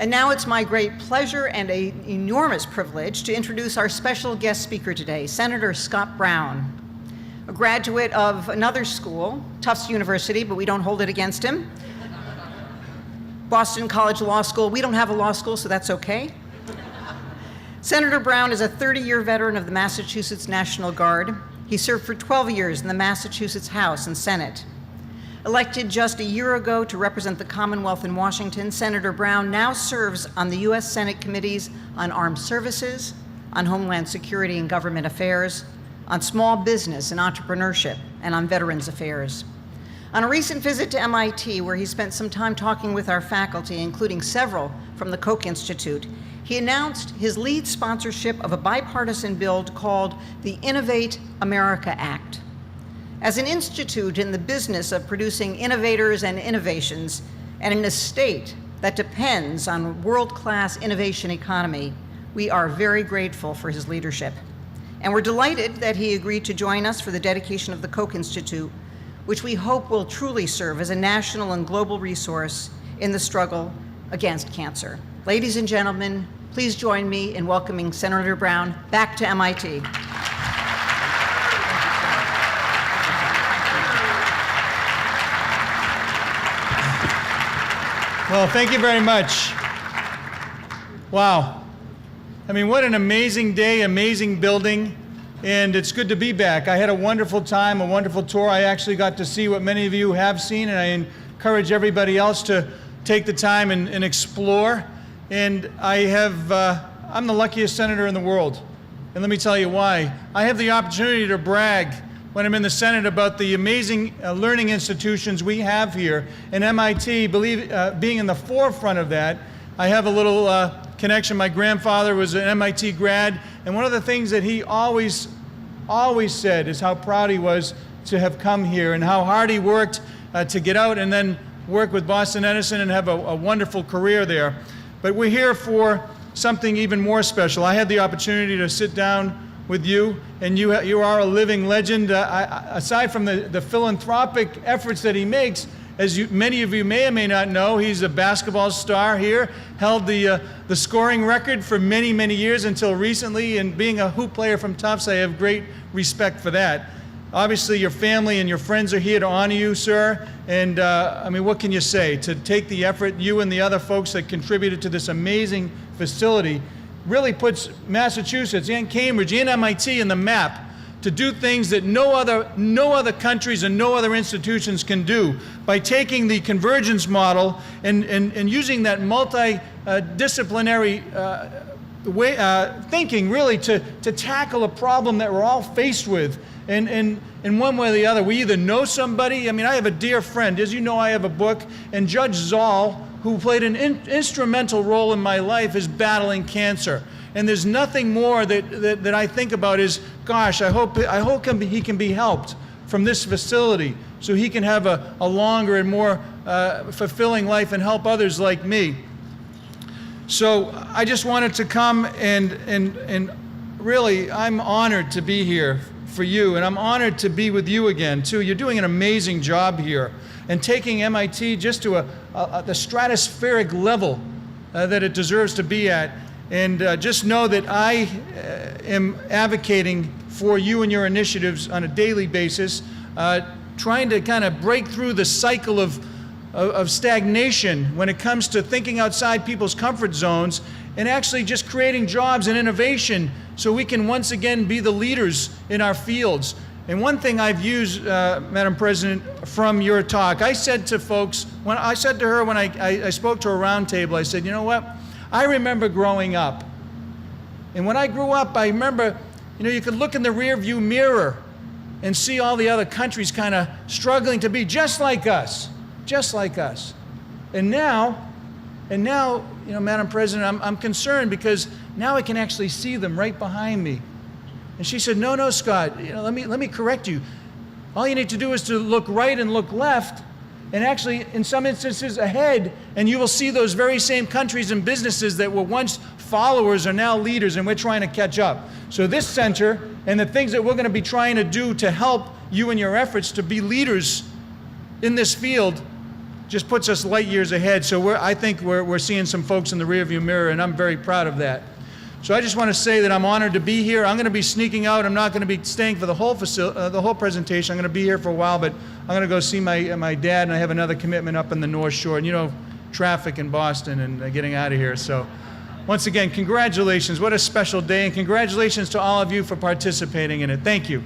And now it's my great pleasure and an enormous privilege to introduce our special guest speaker today, Senator Scott Brown, a graduate of another school, Tufts University, but we don't hold it against him. Boston College Law School. We don't have a law school, so that's okay. Senator Brown is a 30-year veteran of the Massachusetts National Guard. He served for 12 years in the Massachusetts House and Senate. Elected just a year ago to represent the Commonwealth in Washington, Senator Brown now serves on the U.S. Senate committees on Armed Services, on Homeland Security and Government Affairs, on Small Business and Entrepreneurship, and on Veterans Affairs. On a recent visit to MIT, where he spent some time talking with our faculty, including several from the Koch Institute, he announced his lead sponsorship of a bipartisan bill called the Innovate America Act. As an institute in the business of producing innovators and innovations, and in a state that depends on a world-class innovation economy, we are very grateful for his leadership. And we're delighted that he agreed to join us for the dedication of the Koch Institute, which we hope will truly serve as a national and global resource in the struggle against cancer. Ladies and gentlemen, please join me in welcoming Senator Brown back to MIT. Well, thank you very much. Wow. I mean, what an amazing day, amazing building, and it's good to be back. I had a wonderful time, a wonderful tour. I actually got to see what many of you have seen, and I encourage everybody else to take the time and explore. And I'm the luckiest senator in the world. And let me tell you why. I have the opportunity to brag when I'm in the Senate about the amazing learning institutions we have here. And MIT, being in the forefront of that, I have a little connection. My grandfather was an MIT grad, and one of the things that he always said is how proud he was to have come here and how hard he worked to get out and then work with Boston Edison and have a wonderful career there. But we're here for something even more special. I had the opportunity to sit down with you, and you are a living legend. Aside from the philanthropic efforts that he makes, as many of you may or may not know, he's a basketball star here, held the scoring record for many, many years until recently, and being a hoop player from Tufts, I have great respect for that. Obviously, your family and your friends are here to honor you, sir, and I mean, what can you say? To take the effort, you and the other folks that contributed to this amazing facility really puts Massachusetts and Cambridge and MIT in the map to do things that no other countries and no other institutions can do by taking the convergence model and using that multidisciplinary thinking really to tackle a problem that we're all faced with. And in one way or the other, we either know somebody. I mean, I have a dear friend. As you know, I have a book, and Judge Zoll, who played an instrumental role in my life, is battling cancer. And there's nothing more that I think about is, gosh, I hope he can be helped from this facility so he can have a longer and more fulfilling life and help others like me. So I just wanted to come and really, I'm honored to be here for you, and I'm honored to be with you again, too. You're doing an amazing job here and taking MIT just to the stratospheric level that it deserves to be at. And just know that I am advocating for you and your initiatives on a daily basis, trying to kind of break through the cycle of stagnation when it comes to thinking outside people's comfort zones and actually just creating jobs and innovation so we can once again be the leaders in our fields. And one thing I've used, Madam President, from your talk, I said to folks, when I spoke to a roundtable, I said, you know what? I remember growing up. And when I grew up, I remember, you could look in the rearview mirror and see all the other countries kind of struggling to be just like us. And now, Madam President, I'm concerned because now I can actually see them right behind me. And she said, no, Scott, let me correct you. All you need to do is to look right and look left, and actually, in some instances, ahead, and you will see those very same countries and businesses that were once followers are now leaders, and we're trying to catch up. So this center and the things that we're going to be trying to do to help you in your efforts to be leaders in this field just puts us light years ahead. So I think we're seeing some folks in the rearview mirror, and I'm very proud of that. So I just want to say that I'm honored to be here. I'm going to be sneaking out. I'm not going to be staying for the whole presentation. I'm going to be here for a while, but I'm going to go see my dad, and I have another commitment up in the North Shore. And you know, traffic in Boston and getting out of here. So once again, congratulations. What a special day, and congratulations to all of you for participating in it. Thank you.